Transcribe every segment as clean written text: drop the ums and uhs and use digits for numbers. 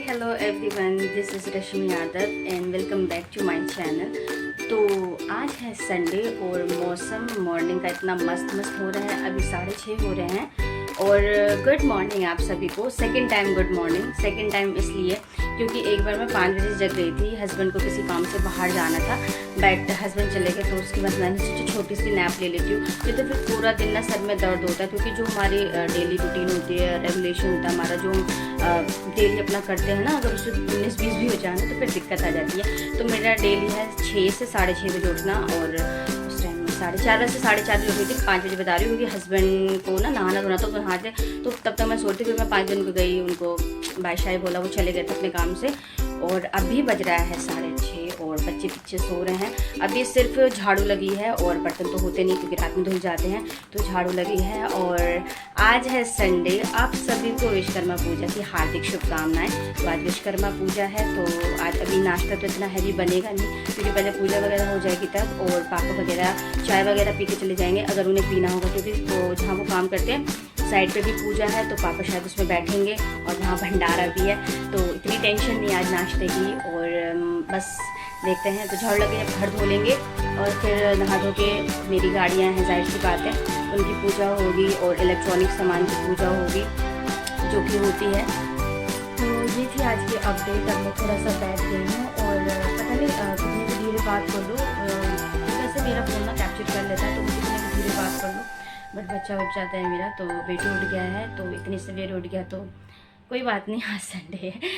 Hello everyone, this is Rashmi Yadav and welcome back to my channel. तो आज है Sunday और मौसम मॉर्निंग का इतना मस्त हो रहा है। अभी 6:30 हो रहे हैं और गुड मॉर्निंग आप सभी को। Second time good morning. Second time इसलिए क्योंकि एक बार मैं 5 बजे जग गई थी। हस्बैंड को किसी काम से बाहर जाना था, बट हस्बैंड चले गए, तो उसके बाद मैंने सोचा छोटी सी नैप ले लेती हूँ। तो फिर पूरा दिन ना सर में दर्द होता है, क्योंकि जो हमारी डेली रूटीन होती है, रेगुलेशन होता है हमारा, जो डेली अपना करते हैं ना, अगर उससे 19-20 भी हो जाए ना तो फिर दिक्कत आ जाती है। तो मेरा डेली है 6 से 6:30 बजे उठना, और उस टाइम 4:30 से 4:30 बजे उठी थी। 5 बजे बता रही हूँ क्योंकि हस्बैंड को ना नहाना धोना तो नहाते, तो तब तक मैं सोती। फिर मैं 5 दिन को गई, उनको बाय शाय बोला, वो चले गए थे अपने काम से। और अभी बज रहा है 6:30 और बच्चे पीछे सो रहे हैं। अभी सिर्फ झाड़ू लगी है और बर्तन तो होते नहीं क्योंकि रात में धुल जाते हैं, तो झाड़ू लगी है। और आज है संडे। आप सभी को विश्वकर्मा पूजा की हार्दिक शुभकामनाएं। तो आज विश्वकर्मा पूजा है, तो आज अभी नाश्ता तो इतना हैवी बनेगा नहीं, क्योंकि पहले पूजा वगैरह हो जाएगी तब, और पापा वगैरह चाय वगैरह पी के चले जाएंगे अगर उन्हें पीना होगा, क्योंकि वो जहाँ वो काम करते हैं साइड पे भी पूजा है, तो पापा शायद उसमें बैठेंगे, और वहाँ भंडारा भी है। तो इतनी टेंशन नहीं आज नाश्ते की। और बस देखते हैं। तो झाड़ू लगे, घर धो लेंगे और फिर नहा धो के, मेरी गाड़ियाँ हैं जाहिर सी बात है, उनकी पूजा होगी, और इलेक्ट्रॉनिक सामान की पूजा होगी जो कि होती है। तो ये थी आज की अपडेट। अब मैं थोड़ा सा बैठ गई हूँ और पता नहीं कितनी धीरे बात कर लूँ। वैसे मेरा फ़ोन ना कैप्चर कर लेता है, तो मुझे कितनी धीरे बात कर लूँ, बट बच्चा उठ जाता है मेरा। तो बेटी उठ गया है, तो इतनी सवेरे उठ गया तो कोई बात नहीं, आज संडे है।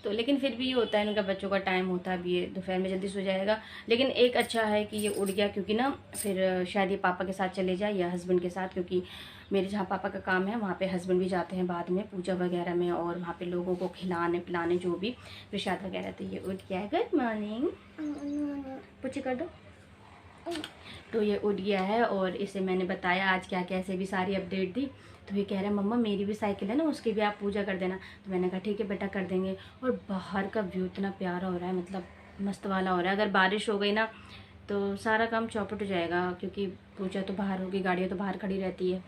तो लेकिन फिर भी ये होता है, उनका बच्चों का टाइम होता है। अभी ये दोपहर में जल्दी सो जाएगा, लेकिन एक अच्छा है कि ये उठ गया, क्योंकि ना फिर शायद ये पापा के साथ चले जाए या हस्बैंड के साथ, क्योंकि मेरे जहाँ पापा का काम है वहाँ पे हस्बैंड भी जाते हैं बाद में पूजा वगैरह में, और वहाँ पे लोगों को खिलाने पिलाने जो भी प्रसाद वगैरह। तो ये उठ गया है। गुड मॉर्निंग, पूछे कर दो। तो ये उठ गया है, और इसे मैंने बताया आज क्या कैसे भी सारी अपडेट दी। तो ये कह रहा है मम्मा मेरी भी साइकिल है ना, उसकी भी आप पूजा कर देना। तो मैंने कहा ठीक है बेटा, कर देंगे। और बाहर का व्यू इतना प्यारा हो रहा है, मतलब मस्त वाला हो रहा है। अगर बारिश हो गई ना तो सारा काम चौपट हो जाएगा, क्योंकि पूजा तो बाहर होगी, गाड़ियाँ तो बाहर खड़ी रहती है।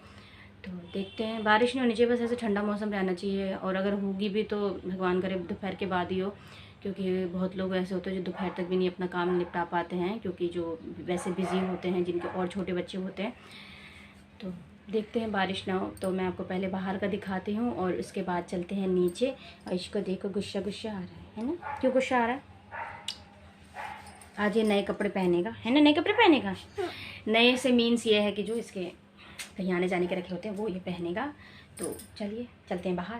तो देखते हैं, बारिश नहीं होनी चाहिए, बस ऐसे ठंडा मौसम रहना चाहिए। और अगर होगी भी तो भगवान करे दोपहर के बाद ही हो, क्योंकि बहुत लोग ऐसे होते हैं जो दोपहर तक भी नहीं अपना काम निपटा पाते हैं, क्योंकि जो वैसे बिज़ी होते हैं, जिनके और छोटे बच्चे होते हैं। तो देखते हैं, बारिश ना हो तो मैं आपको पहले बाहर का दिखाती हूँ, और उसके बाद चलते हैं नीचे। और इसको देखो, गुस्सा आ रहा है ना? क्यों गुस्सा आ रहा है? आज ये नए कपड़े पहनेगा, है ना? नए कपड़े पहनेगा। नए से मीन्स ये है कि जो इसके कहीं आने जाने के रखे होते हैं वो ये पहनेगा। तो चलिए चलते हैं बाहर।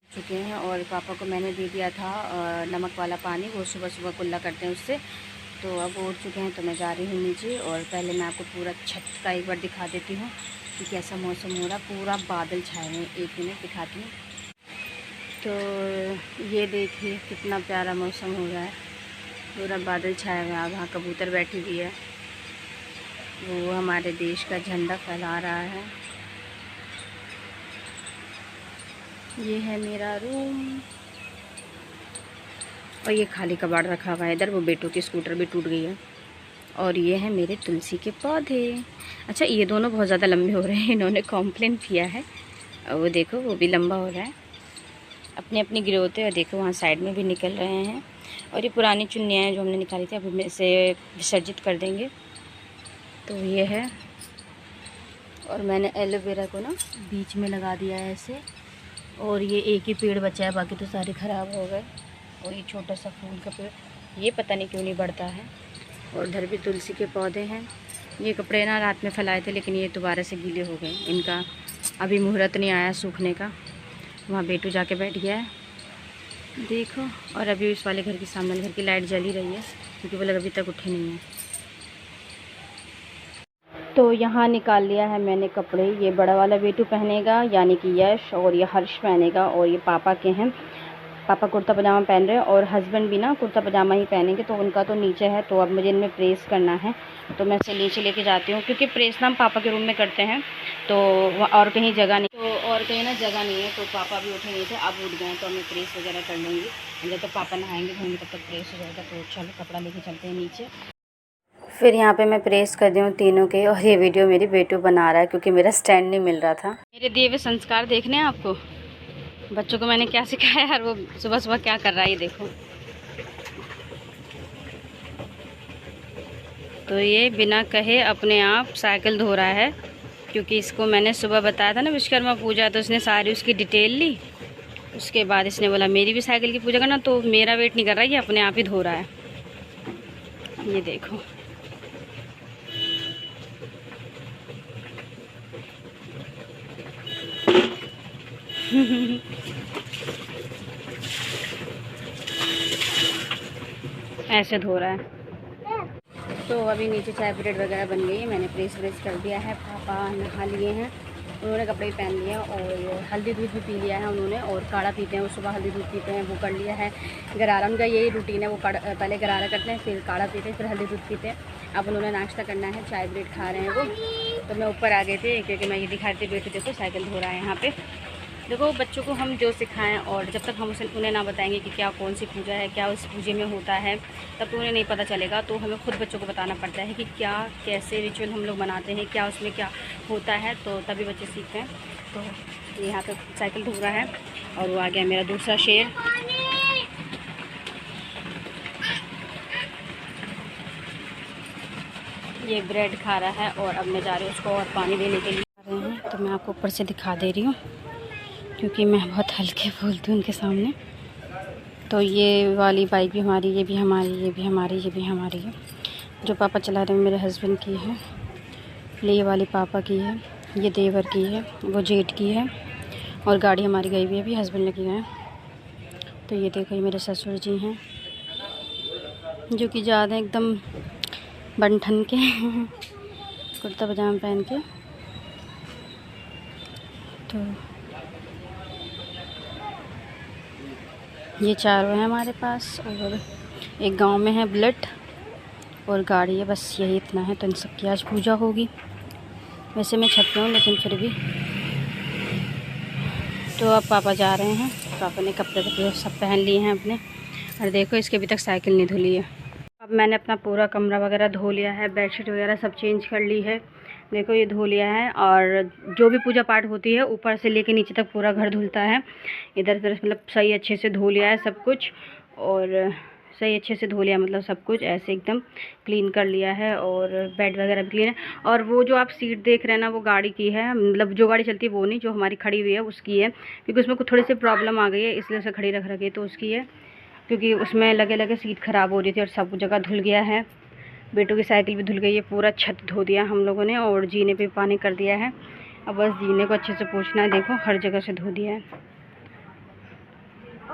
चुके हैं, और पापा को मैंने दे दिया था नमक वाला पानी, वो सुबह सुबह कुल्ला करते हैं उससे। तो अब वो उठ चुके हैं, तो मैं जा रही हूँ नीचे। और पहले मैं आपको पूरा छत का एक बार दिखा देती हूँ कि कैसा मौसम हो रहा। पूरा बादल छाए हुए हैं। 1 मिनट दिखाती हूँ। तो ये देखिए कितना प्यारा मौसम हो रहा है, पूरा बादल छाया हुआ है। वहाँ कबूतर बैठी हुई है, वो हमारे देश का झंडा फहरा रहा है। ये है मेरा रूम, और ये खाली कबाड़ रखा हुआ है इधर। वो बेटों की स्कूटर भी टूट गई है। और ये है मेरे तुलसी के पौधे। अच्छा, ये दोनों बहुत ज़्यादा लंबे हो रहे हैं, इन्होंने कॉम्प्लेन किया है। और वो देखो, वो भी लंबा हो रहा है, अपनी अपनी ग्रोथ है। और देखो वहाँ साइड में भी निकल रहे हैं। और ये पुरानी चुन्नियाँ हैं जो हमने निकाली थी, अब हम इसे विसर्जित कर देंगे। तो ये है। और मैंने एलोवेरा को ना बीच में लगा दिया है ऐसे। और ये एक ही पेड़ बचा है, बाकी तो सारे ख़राब हो गए। और ये छोटा सा फूल का पेड़, ये पता नहीं क्यों नहीं बढ़ता है। और इधर भी तुलसी के पौधे हैं। ये कपड़े ना रात में फैलाए थे, लेकिन ये दोबारा से गीले हो गए। इनका अभी मुहूर्त नहीं आया सूखने का। वहाँ बेटू जाके बैठ गया है, देखो। और अभी इस वाले घर के सामने घर की लाइट जल ही रही है, क्योंकि वो लोग अभी तक उठे नहीं हैं। तो यहाँ निकाल लिया है मैंने कपड़े। ये बड़ा वाला बेटू पहनेगा, यानी कि यश, और ये हर्ष पहनेगा। और ये पापा के हैं, पापा कुर्ता पजामा पहन रहे हैं, और हस्बैंड भी ना कुर्ता पजामा ही पहनेंगे। तो उनका तो नीचे है, तो अब मुझे इनमें प्रेस करना है। तो मैं इसे नीचे लेके जाती हूँ, क्योंकि प्रेस ना हम पापा के रूम में करते हैं, तो और कहीं जगह नहीं, तो और कहीं ना जगह नहीं है। तो पापा भी उठे नहीं थे, अब उठ गए, तो मैं प्रेस वगैरह कर लूँगी। जब तक पापा नहाएंगे धोएंगे तब तक प्रेस हो जाएगा। तो चलो कपड़ा लेके चलते हैं नीचे। फिर यहाँ पे मैं प्रेस कर दी हूँ तीनों के। और ये वीडियो मेरी बेटू बना रहा है, क्योंकि मेरा स्टैंड नहीं मिल रहा था। मेरे दिए हुए संस्कार देखने हैं आपको। बच्चों को मैंने क्या सिखाया और वो सुबह सुबह क्या कर रहा है ये देखो। तो ये बिना कहे अपने आप साइकिल धो रहा है, क्योंकि इसको मैंने सुबह बताया था ना विश्वकर्मा पूजा, तो उसने सारी उसकी डिटेल ली। उसके बाद इसने बोला मेरी भी साइकिल की पूजा करना, तो मेरा वेट नहीं कर रहा है, ये अपने आप ही धो रहा है। ये देखो ऐसे धो रहा है। तो अभी नीचे चाय ब्रेड वगैरह बन गई है, मैंने प्रेस व्रेस कर दिया है। पापा नहा लिए हैं, उन्होंने कपड़े भी पहन लिए हैं और हल्दी दूध भी पी लिया है उन्होंने। और काढ़ा पीते हैं, वो सुबह हल्दी दूध पीते हैं, वो कर लिया है। गरारा उनका यही रूटीन है, वो पहले गरारा करते हैं, फिर काढ़ा पीते हैं, फिर हल्दी दूध पीते हैं। अब उन्होंने नाश्ता करना है, चाय ब्रेड खा रहे हैं वो। तो मैं ऊपर आ गई थी क्योंकि मैं ये दिखा रही थी बेटी देखो साइकिल धो रहा है यहाँ पे। देखो बच्चों को हम जो सिखाएं, और जब तक हम उन्हें ना बताएंगे कि क्या कौन सी पूजा है, क्या उस पूजे में होता है, तब तो उन्हें नहीं पता चलेगा। तो हमें खुद बच्चों को बताना पड़ता है कि क्या कैसे रिचुअल हम लोग मनाते हैं, क्या उसमें क्या होता है, तो तभी बच्चे सीखते हैं। तो यहाँ पे साइकिल धो रहा है और वो आ गया मेरा दूसरा शेर। ये ब्रेड खा रहा है और अब मैं जा रही हूँ उसको और पानी देने के लिए। आ रहे हैं तो मैं आपको ऊपर से दिखा दे रही हूँ, क्योंकि मैं बहुत हल्के बोलती हूँ उनके सामने। तो ये वाली बाइक भी हमारी, ये भी हमारी, ये भी हमारी, ये भी हमारी है। जो पापा चला रहे हैं मेरे हस्बैंड की है, ये वाली पापा की है, ये देवर की है, वो जेठ की है। और गाड़ी हमारी गई हुई है, अभी हस्बैंड लेके गए। तो ये देखो ये मेरे ससुर जी हैं, जो कि ज़्यादा एकदम बन ठन के कुर्ता पजामा पहन के। तो ये चारों हैं हमारे पास, और एक गांव में है बुलेट और गाड़ी है, बस यही इतना है। तो इन सब की आज पूजा होगी। वैसे मैं छत पे हूँ लेकिन फिर भी। तो अब पापा जा रहे हैं, पापा ने कपड़े सब पहन लिए हैं अपने। और देखो इसके अभी तक साइकिल नहीं धुली है। अब मैंने अपना पूरा कमरा वगैरह धो लिया है, बेडशीट वगैरह सब चेंज कर ली है। देखो ये धो लिया है। और जो भी पूजा पाठ होती है ऊपर से लेके नीचे तक पूरा घर धुलता है। इधर उधर मतलब सही अच्छे से धो लिया है सब कुछ, और सही अच्छे से धो लिया मतलब सब कुछ ऐसे एकदम क्लीन कर लिया है। और बेड वगैरह भी क्लीन है। और वो जो आप सीट देख रहे हैं ना, वो गाड़ी की है, मतलब जो गाड़ी चलती है वो नहीं, जो हमारी खड़ी हुई है उसकी है, क्योंकि उसमें कुछ थोड़ी सी प्रॉब्लम आ गई है इसलिए उसे खड़ी रख रखी है, तो उसकी है। क्योंकि उसमें लगे लगे सीट ख़राब हो रही थी और सब जगह धुल गया है। बेटों की साइकिल भी धुल गई है, पूरा छत धो दिया हम लोगों ने, और जीने पे पानी कर दिया है। अब बस जीने को अच्छे से पोंछना है। देखो हर जगह से धो दिया है।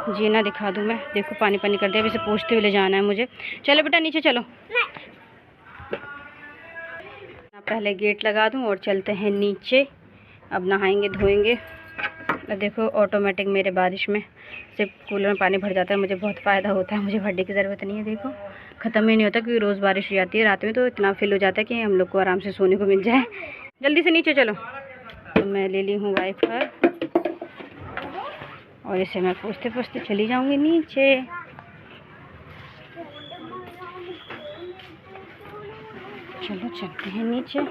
जीना दिखा दूँ मैं, देखो पानी पानी कर दिया। अब इसे पोंछते हुए ले जाना है मुझे। चलो बेटा नीचे चलो। पहले गेट लगा दूँ और चलते हैं नीचे। अब नहाएंगे धोएंगे। देखो ऑटोमेटिक मेरे बारिश में सिर्फ कूलर में पानी भर जाता है, मुझे बहुत फ़ायदा होता है, मुझे भरने की ज़रूरत नहीं है। देखो ख़त्म ही नहीं होता, क्योंकि रोज़ बारिश हो जाती है रात में, तो इतना फील हो जाता है कि हम लोग को आराम से सोने को मिल जाए। जल्दी से नीचे चलो। तो मैं ले ली हूँ वाइपर और इसे मैं पोंछते पोंछते चली जाऊँगी नीचे। चलो चलते हैं नीचे।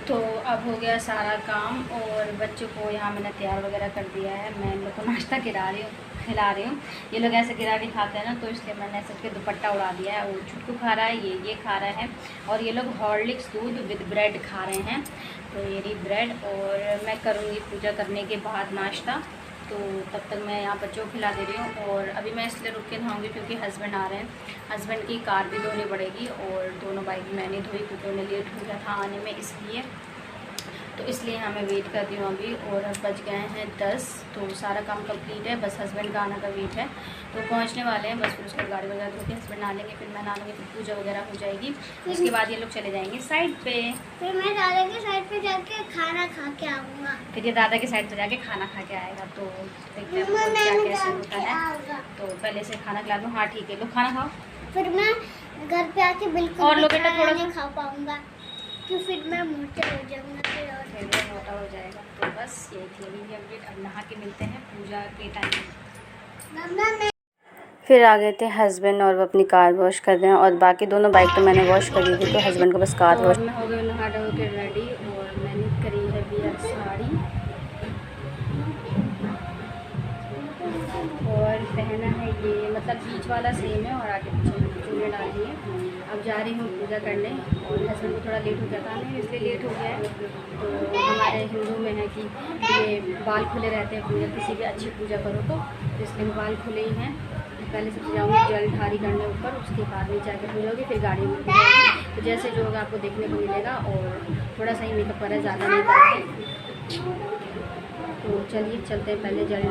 तो अब हो गया सारा काम और बच्चों को यहाँ मैंने तैयार वगैरह कर दिया है। मैं इन लोग को नाश्ता खिला रही हूँ। ये लोग ऐसे गिरा के खाते हैं ना, तो इसलिए मैंने ऐसे उसके दुपट्टा उड़ा दिया है। वो छुटकू खा रहा है, ये खा रहा है, और ये लोग हॉर्लिक्स दूध विद ब्रेड खा रहे हैं। तो ये रही ब्रेड, और मैं करूँगी पूजा करने के बाद नाश्ता। तो तब तक मैं यहाँ बच्चों को खिला दे रही हूँ। और अभी मैं इसलिए रुक के नहाऊँगी क्योंकि हस्बैंड आ रहे हैं। हस्बैंड की कार भी धोनी पड़ेगी, और दोनों बाइक मैंने धोई क्योंकि उन्हें लेट हो गया था आने में, इसलिए। तो इसलिए यहाँ मैं वेट कर रही हूँ अभी। और अब बज गए हैं 10, तो सारा काम कंप्लीट है, बस हस्बैंड का आने का वेट है। तो पहुँचने वाले हैं बस, फिर उसके गाड़ी वगैरह धो के हस्बैंड आ लेंगे, फिर मैं नहा लूँगी, फिर पूजा वगैरह हो जाएगी। उसके बाद ये लोग चले जाएंगे साइड पे। फिर मैं दादा के साइड पे जाके खाना खा के आऊँगा। फिर ये दादा के साइड पे जाके खाना खा के आएगा। तो देखते हैं क्या कैसे होता है। तो पहले से खाना खिला दूँ। हाँ ठीक है, लोग खाना खाओ। फिर मैं घर पे आके बिल्कुल और लो बेटा थोड़ा नहीं खा पाऊँगा, क्योंकि फिर मैं मोटा हो जाऊँगा, फिर वो मोटा हो जाएगा। तो बस यही थी अभी अपडेट। अब नहा के मिलते हैं पूजा के टाइम। फिर आ गए थे हस्बैंड और वो अपनी कार वॉश कर रहे हैं, और बाकी दोनों बाइक तो मैंने वॉश कर दी थी, तो हस्बैंड को बस कार वॉश। मैं हो गई नहा धो के रेडी, और मैंने करी है बियर साड़ी। पहना है ये मतलब बीच वाला सेम है और आगे पीछे चूड़ियाँ डाल दी है। अब जा रही हूँ पूजा करने और हस्बैंड को थोड़ा लेट हो गया था नहीं, इसलिए लेट हो गया है। तो हमारे हिंदू में है कि ये बाल खुले रहते हैं पूजा, किसी भी अच्छी पूजा करो तो इसलिए बाल खुले ही हैं। पहले सबसे जाऊँगी जल ढारी करने ऊपर, उसके बाद नीचे आके पूजा होगी, फिर गाड़ी में जाएगी। तो जैसे जो होगा आपको देखने को मिलेगा। और थोड़ा सा ही मेकअप करा, ज़्यादा नहीं करते। तो चलिए चलते हैं पहले जल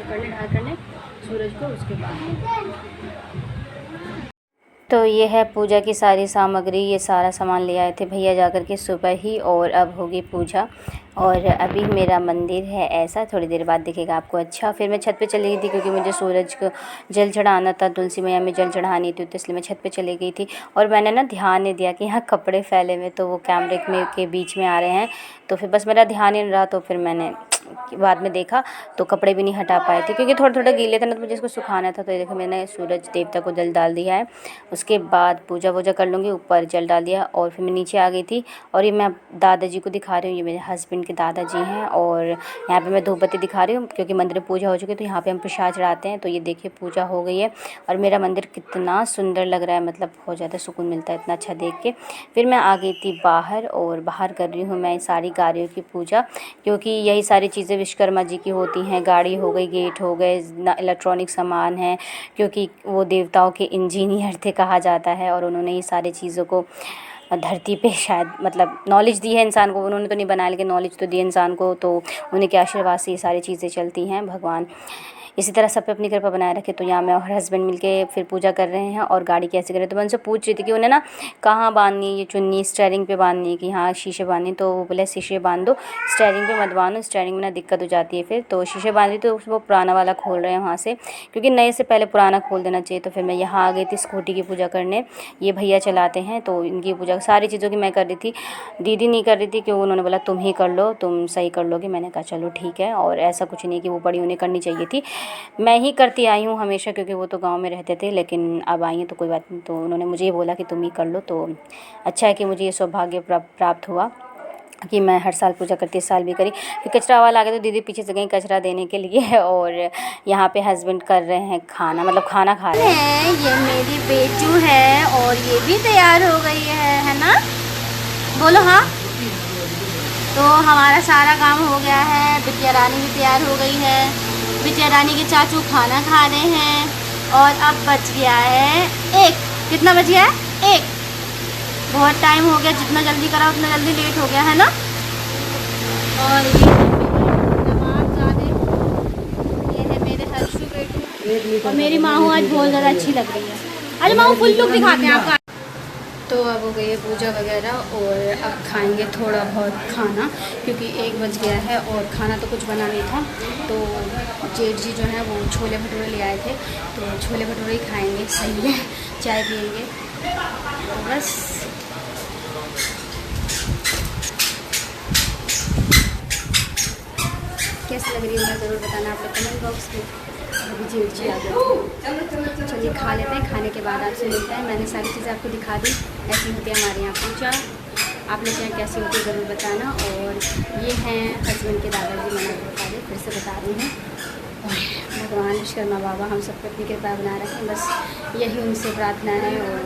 करने ढार करने सूरज को, उसके बाद। तो ये है पूजा की सारी सामग्री, ये सारा सामान ले आए थे भैया जाकर के सुबह ही। और अब होगी पूजा। और अभी मेरा मंदिर है ऐसा, थोड़ी देर बाद दिखेगा आपको। अच्छा, फिर मैं छत पे चली गई थी क्योंकि मुझे सूरज को जल चढ़ाना था, तुलसी मैया में जल चढ़ानी थी, तो इसलिए मैं छत पे चली गई थी। और मैंने ना ध्यान नहीं दिया कि यहाँ कपड़े फैले हुए, तो वो कैमरे में के बीच में आ रहे हैं, तो फिर बस मेरा ध्यान ही नहीं रहा। तो फिर मैंने बाद में देखा तो कपड़े भी नहीं हटा पाए थे क्योंकि थोड़ा थोड़ा गीले थे ना, तो मुझे इसको सुखाना था। तो ये देखो मैंने सूरज देवता को जल डाल दिया है। उसके बाद पूजा वूजा कर लूँगी, ऊपर जल डाल दिया और फिर मैं नीचे आ गई थी। और ये मैं दादाजी को दिखा रही हूँ, ये मेरे हस्बैंड के दादाजी हैं। और यहाँ पे मैं धूपबत्ती दिखा रही हूँ क्योंकि मंदिर में पूजा हो चुकी है, तो यहाँ पे हम प्रसाद चढ़ाते हैं। तो ये देखिए पूजा हो गई है और मेरा मंदिर कितना सुंदर लग रहा है, मतलब बहुत ज़्यादा सुकून मिलता है इतना अच्छा देख के। फिर मैं आ गई थी बाहर और बाहर कर रही हूँ मैं सारी गाड़ियों की पूजा, क्योंकि यही सारी चीज़ें विश्वकर्मा जी की होती हैं। गाड़ी हो गई, गेट हो गए, इलेक्ट्रॉनिक सामान है, क्योंकि वो देवताओं के इंजीनियर थे कहा जाता है। और उन्होंने ये सारी चीज़ों को धरती पे शायद मतलब नॉलेज दी है इंसान को, उन्होंने तो नहीं बनाया लेकिन नॉलेज तो दी है इंसान को। तो उन्हीं के आशीर्वाद से ये सारी चीज़ें चलती हैं। भगवान इसी तरह सब पे अपनी कृपा बनाए रखे। तो यहाँ मैं और हस्बैंड मिलके फिर पूजा कर रहे हैं और गाड़ी कैसे करें। तो मैं उनसे पूछ रही थी कि उन्हें ना कहाँ बांधनी है ये चुन्नी, स्टेयरिंग पे बांधनी है कि हाँ शीशे बांधनी। तो वो बोले शीशे बांध दो, स्टेयरिंग पे मत बांधो, स्टेयरिंग में ना दिक्कत हो जाती है। फिर तो शीशे बांध दी, तो वो पुराना वाला खोल रहे हैं वहाँ से, क्योंकि नए से पहले पुराना खोल देना चाहिए। तो फिर मैं यहाँ आ गई थी स्कूटी की पूजा करने, ये भैया चलाते हैं तो इनकी पूजा सारी चीज़ों की मैं कर रही थी। दीदी नहीं कर रही थी क्योंकि उन्होंने बोला तुम ही कर लो, तुम सही कर लोगे। मैंने कहा चलो ठीक है। और ऐसा कुछ नहीं कि वो बड़ी उन्हें करनी चाहिए थी, मैं ही करती आई हूँ हमेशा, क्योंकि वो तो गांव में रहते थे, लेकिन अब आई हैं तो कोई बात नहीं। तो उन्होंने मुझे ये बोला कि तुम ही कर लो। तो अच्छा है कि मुझे ये सौभाग्य प्राप्त हुआ कि मैं हर साल पूजा करती, इस साल भी करी। फिर कचरा वाला आ गया तो दीदी पीछे से गई कचरा देने के लिए। और यहाँ पे हस्बैंड कर रहे हैं खाना, मतलब खाना खा रहे हैं। ये मेरी बेचू है और ये भी तैयार हो गई है ना, बोलो हाँ। तो हमारा सारा काम हो गया है, बिटिया रानी भी तैयार हो गई है। बिटिया रानी के चाचू खाना खा रहे हैं और अब बच गया है एक, कितना बच गया है? एक। बहुत टाइम हो गया, जितना जल्दी करा उतना जल्दी लेट हो गया है ना। और ये है मेरे हर्षू बेटू और मेरी माहू आज बहुत ज़्यादा अच्छी लग रही है। अरे माहू फुल लुक दिखाते हैं आपका। तो अब हो गई है पूजा वगैरह और अब खाएंगे थोड़ा बहुत खाना, क्योंकि 1 बज गया है और खाना तो कुछ बना नहीं था। तो जेठ जी जो है वो छोले भटूरे ले आए थे, तो छोले भटूरे ही खाएंगे, सही है। चाय पियेंगे बस। कैसी लग रही है ज़रूर बताना आप लोग कमेंट बॉक्स में। अभी जेठ जी आ गए, चलिए खा लेते हैं, खाने के बाद आपसे मिलते हैं। मैंने सारी चीज़ें आपको दिखा दी, ऐसी होती है हमारे यहाँ पूजा। आप लोग यहाँ कैसी होती है ज़रूर बताना। और ये हैं हस्बैंड के दादाजी, मैंने बता दी, फिर से बता रही हूँ। और भगवान विश्वकर्मा बाबा हम सबको अपनी कृपा बना रखें, बस यही उनसे प्रार्थना है। और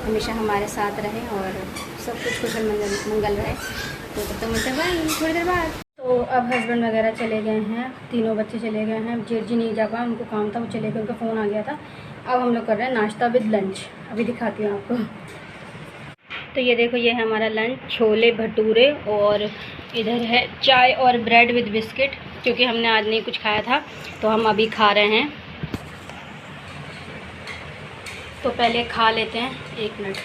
हमेशा हमारे साथ रहें और सब कुछ कुशल मंगल रहे। तो तब तक मिलते हैं थोड़ी देर बाद। तो अब हस्बैंड वगैरह चले गए हैं, तीनों बच्चे चले गए हैं। जेठ जी नहीं जा पाए, उनको काम था, वो चले गए, उनका फ़ोन आ गया था। अब हम लोग कर रहे हैं नाश्ता विद लंच, अभी दिखाती हूँ आपको। तो ये देखो, ये है हमारा लंच, छोले भटूरे और इधर है चाय और ब्रेड विद बिस्किट, क्योंकि हमने आज नहीं कुछ खाया था तो हम अभी खा रहे हैं। तो पहले खा लेते हैं, 1 मिनट।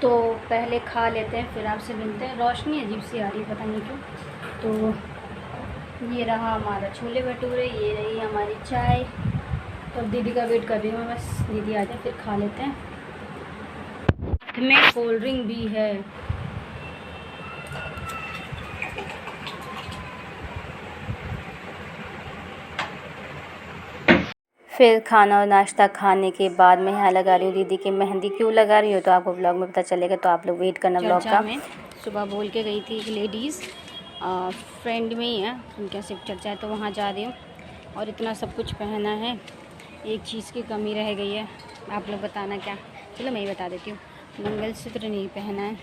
तो पहले खा लेते हैं फिर आपसे मिलते हैं। रोशनी अजीब सी आ रही है, पता नहीं क्यों। तो ये रहा हमारा छोले भटूरे, ये रही हमारी चाय। तो दीदी का वेट कर रही हूँ मैं, बस दीदी आ जाए फिर खा लेते हैं। साथ में कोल्ड ड्रिंक भी है। फिर खाना और नाश्ता खाने के बाद मैं यहाँ लगा रही हूँ दीदी की मेहंदी। क्यों लगा रही हूँ तो आपको ब्लॉग में पता चलेगा, तो आप लोग वेट करना ब्लॉग का। मैं सुबह बोल के गई थी एक लेडीज़ फ्रेंड में ही है, उनके यहाँ सिर्फ चर्चा है, तो वहाँ जा रही हूँ। और इतना सब कुछ पहना है, एक चीज़ की कमी रह गई है, आप लोग बताना क्या। चलो मैं ही बता देती हूँ, मंगलसूत्र नहीं पहना है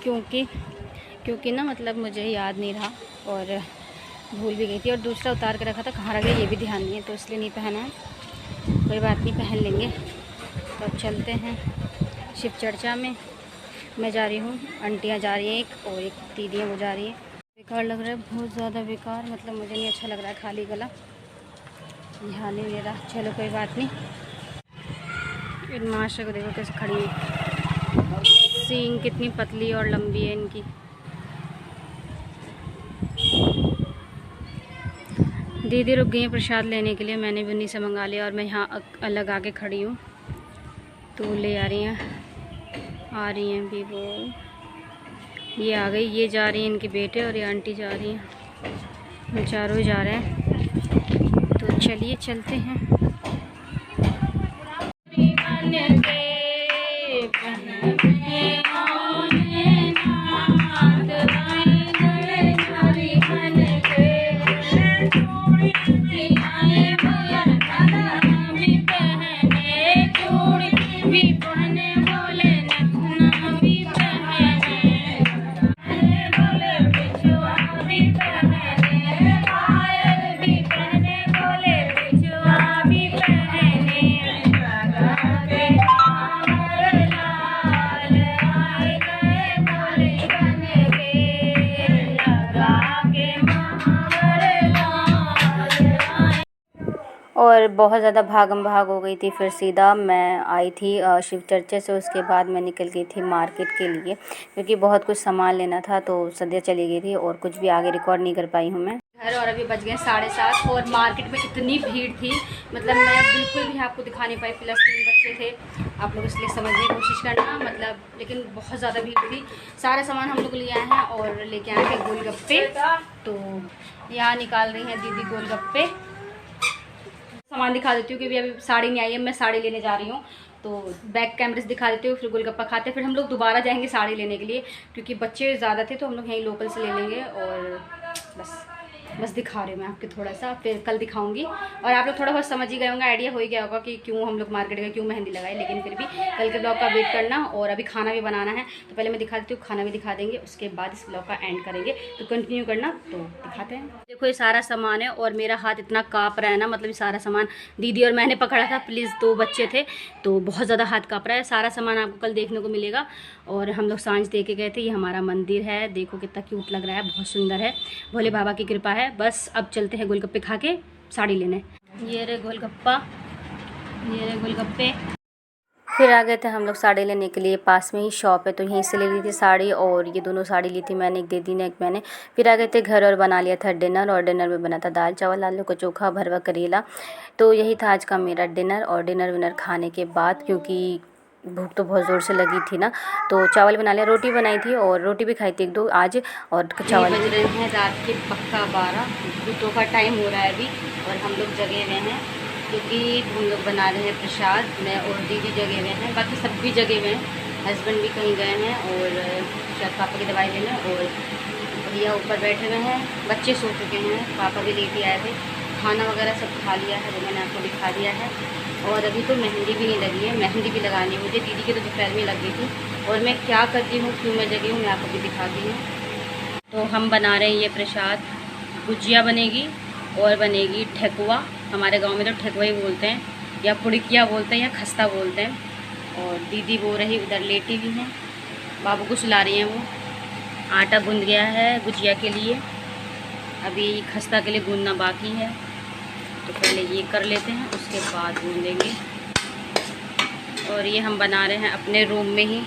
क्योंकि ना मतलब मुझे याद नहीं रहा और भूल भी गई थी, और दूसरा उतार के रखा था, कहाँ रख गया ये भी ध्यान नहीं है, तो इसलिए नहीं पहना है। कोई बात नहीं, पहन लेंगे। तो अब चलते हैं शिव चर्चा में। मैं जा रही हूँ, आंटियाँ जा रही हैं एक, और एक दीदियाँ वो जा रही हैं। बेकार लग रहा है, बहुत ज़्यादा बेकार, मतलब मुझे नहीं अच्छा लग रहा है, खाली गला, ध्यान नहीं दे रहा। चलो कोई बात नहीं। इन माशा को देखो कैसे खड़ी है, सींग कितनी पतली और लंबी है इनकी। दीदी रुक गई हैं प्रसाद लेने के लिए, मैंने भी उन्हीं से मंगा लिया, और मैं यहाँ अलग आके खड़ी हूँ, तो ले आ रही हैं भी वो, ये आ गई, ये जा रही हैं इनके बेटे, और ये आंटी जा रही हैं, चारों ही जा रहे हैं। तो चलिए चलते हैं। और बहुत ज़्यादा भागम भाग हो गई थी, फिर सीधा मैं आई थी शिव चर्चे से। उसके बाद मैं निकल गई थी मार्केट के लिए, क्योंकि बहुत कुछ सामान लेना था, तो सद्या चली गई थी और कुछ भी आगे रिकॉर्ड नहीं कर पाई हूँ मैं घर। और अभी बज गए 7:30, और मार्केट में इतनी भीड़ थी, मतलब मैं बिल्कुल भी आपको दिखा नहीं पाई, प्लस 3 बच्चे थे, आप लोग इसलिए समझने की कोशिश करना, मतलब लेकिन बहुत ज़्यादा भीड़ थी। सारा सामान हम लोग ले आए हैं, और लेके आए थे गोलगप्पे, तो यहाँ निकाल रही हैं दीदी गोलगप्पे। सामान दिखा देती हूँ, क्योंकि अभी साड़ी नहीं आई है, मैं साड़ी लेने जा रही हूँ, तो बैक कैमरे से दिखा देती हूँ, फिर गोलगप्पा खाते हैं, फिर हम लोग दोबारा जाएंगे साड़ी लेने के लिए, क्योंकि बच्चे ज़्यादा थे, तो हम लोग यहीं लोकल से ले लेंगे। और बस दिखा रही हूँ मैं आपको थोड़ा सा, फिर कल दिखाऊंगी, और आप लोग थोड़ा बहुत समझ ही गए होंगे, आइडिया हो ही गया होगा कि क्यों हम लोग मार्केट गए, क्यों मेहंदी लगाई। लेकिन फिर भी कल के ब्लॉग का वेट करना, और अभी खाना भी बनाना है, तो पहले मैं दिखा देती हूँ, खाना भी दिखा देंगे, उसके बाद इस ब्लॉग का एंड करेंगे, तो कंटिन्यू करना। तो दिखाते हैं, देखो ये सारा सामान है, और मेरा हाथ इतना काँप रहा है ना, मतलब ये सारा सामान दीदी और मैंने पकड़ा था, प्लीज़ 2 बच्चे थे, तो बहुत ज़्यादा हाथ काँप रहा है। सारा सामान आपको कल देखने को मिलेगा। और हम लोग सांझ दे के गए थे, ये हमारा मंदिर है, देखो कितना क्यूट लग रहा है, बहुत सुंदर है, भोले बाबा की कृपा है। बस अब चलते हैं गोलगप्पे खा के साड़ी लेने। ये रहे गोलगप्पा, ये रहे गोलगप्पे। फिर आ गए थे हम लोग साड़ी लेने के लिए, पास में ही शॉप है, तो यहीं से ले ली थी साड़ी, और ये दोनों साड़ी ली थी मैंने, एक दीदी ने एक मैंने। फिर आ गए थे घर और बना लिया था डिनर, और डिनर में बना था दाल चावल आलू का चोखा भरवा करेला। तो यही था आज का मेरा डिनर। और डिनर विनर खाने के बाद, क्योंकि भूख तो बहुत ज़ोर से लगी थी ना, तो चावल बना लिया, रोटी बनाई थी, और रोटी भी खाई थी 1-2 आज, और चावल। बज रहे हैं रात के पक्का 12, दूतों का टाइम हो रहा है अभी, और हम लोग जगे हुए हैं, क्योंकि हम लोग बना रहे हैं प्रसाद। मैं और दीदी जगे हुए हैं, बाकी सब भी जगे हुए हैं, हस्बैंड भी कहीं गए हैं, और शायद पापा की दवाई लेने, और भैया ऊपर बैठे हुए हैं, बच्चे सो चुके हैं, पापा भी लेट ही आए थे। खाना वगैरह सब खा लिया है, जो मैंने आपको दिखा दिया है। और अभी तो मेहंदी भी नहीं लगी है, मेहंदी भी लगानी है मुझे, दीदी की तो दोपहर में लग गई थी। और मैं क्या करती हूँ, क्यों मैं जगी हूँ, मैं आपको भी दिखाती हूँ। तो हम बना रहे हैं ये प्रसाद, गुजिया बनेगी, और बनेगी ठेकुआ, हमारे गांव में तो ठेकुआ ही बोलते हैं, या पुड़किया बोलते हैं, या खस्ता बोलते हैं। और दीदी वो रही उधर लेटी हुई हैं, बाबू को सुला रही हैं। वो आटा गूंद गया है गुजिया के लिए, अभी खस्ता के लिए गूंदना बाकी है, तो पहले ये कर लेते हैं, उसके बाद गूंदेंगे। और ये हम बना रहे हैं अपने रूम में ही,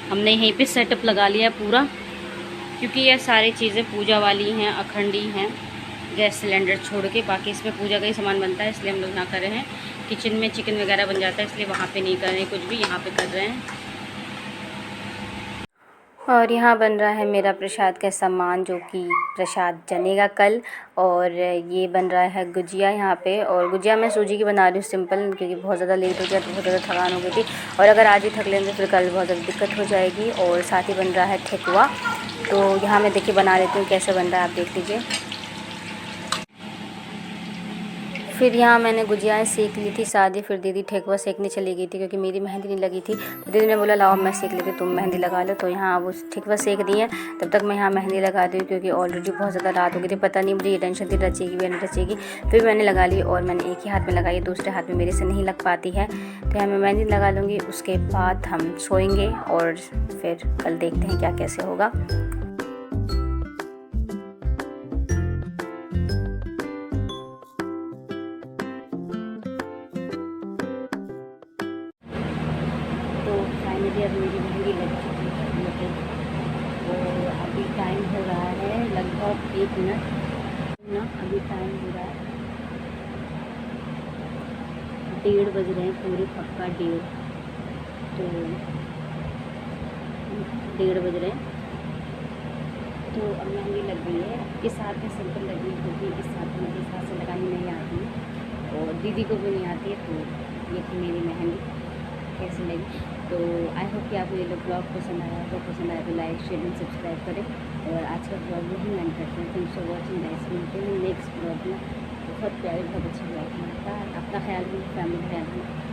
हमने यहीं पे सेटअप लगा लिया पूरा, क्योंकि ये सारी चीज़ें पूजा वाली हैं, अखंडी हैं, गैस सिलेंडर छोड़ के बाकी इसमें पूजा का ही सामान बनता है, इसलिए हम लोग ना कर रहे हैं। किचन में चिकन वगैरह बन जाता है, इसलिए वहाँ पे नहीं कर रहे हैं कुछ भी, यहाँ पे कर रहे हैं। और यहाँ बन रहा है मेरा प्रसाद का सामान, जो कि प्रसाद जनेगा कल। और ये बन रहा है गुजिया यहाँ पे, और गुजिया मैं सूजी की बना रही हूँ सिंपल, क्योंकि बहुत ज़्यादा लेट हो गया तो बहुत ज़्यादा थकान हो गई थी, और अगर आज ही थक लेंगे फिर कल बहुत ज़्यादा दिक्कत हो जाएगी। और साथ ही बन रहा है ठेकुआ, तो यहाँ मैं देखिए बना लेती हूँ कैसे बन रहा है, आप देख लीजिए। फिर यहाँ मैंने गुजियाएँ सेक ली थी सादी, फिर दीदी ठेकुआ सेकने चली गई थी क्योंकि मेरी मेहंदी नहीं लगी थी। तो दीदी ने बोला लाओ मैं सेक लेती, तुम मेहंदी लगा लो। तो यहाँ वो ठेकुआ सेक दी है, तब तक मैं यहाँ मेहंदी लगा दी हूँ, क्योंकि ऑलरेडी बहुत ज़्यादा रात हो गई थी। पता नहीं मुझे ये टेंशन थी रचेगी या नहीं रचेगी, फिर मैंने लगा ली। और मैंने एक ही हाथ में लगाई, दूसरे हाथ में मेरे से नहीं लग पाती है, तो यहाँ मैं मेहंदी लगा लूँगी। उसके बाद हम सोएंगे और फिर कल देखते हैं क्या कैसे होगा। तो फाइनली अब मेरी मेहंदी लग चुकी है, मतलब तो अभी टाइम हो रहा है लगभग 1 मिनट ना, अभी टाइम हो रहा है 1:30 बज रहे हैं, पूरे पक्का 1:30, तो 1:30 बज रहे हैं। तो अब मेहंदी लग गई है, इस हाथ में सिंपल लगी है क्योंकि इस हाथ में इस हाथ से लगानी नहीं आती है और दीदी को भी नहीं आती है। तो ये थी मेरी मेहंदी, कैसी लगी। तो आई होप कि आपको ये लोग ब्लॉग पसंद आया होगा, पसंद आया तो लाइक शेयर एंड सब्सक्राइब करें। और आज का ब्लॉग यही एंड करते हैं। थैंक्स फॉर वॉचिंग गाइस, मिलते हैं नेक्स्ट ब्लॉग में। बहुत प्यारे बहुत अच्छे ब्लॉग में। अपना ख्याल रखना, फैमिली का ख्याल रखना।